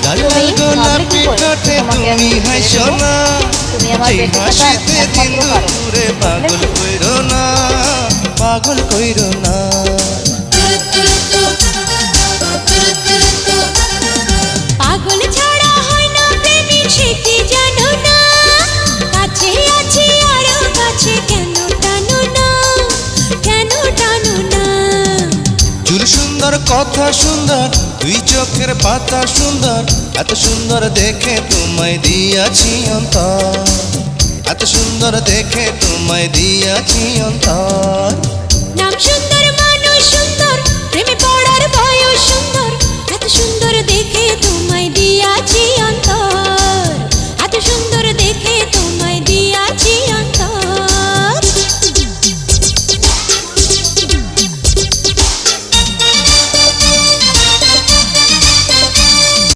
লাল লাল গোলাপি ঠোঁটে তুমি হাসো না, এই হাসিতে দিন দুপুরে পাগল কইরো না, পাগল কইরো না। পাগল ছাড়া হয় না প্রেমিক সে কি জানো না, কাছে আছি আরো কাছে কেন টানো না, কেন টানো না। চুল সুন্দর কথা সুন্দর দুই চোখের পাতা সুন্দর, এত সুন্দর দেখে তোমায় দিয়াছি অন্তর, এত সুন্দর দেখে তোমায় দিয়াছি অন্তর। নাম সুন্দর মানুষ সুন্দর প্রেমে পড়ার বয়স সুন্দর, এত সুন্দর দেখে তুমি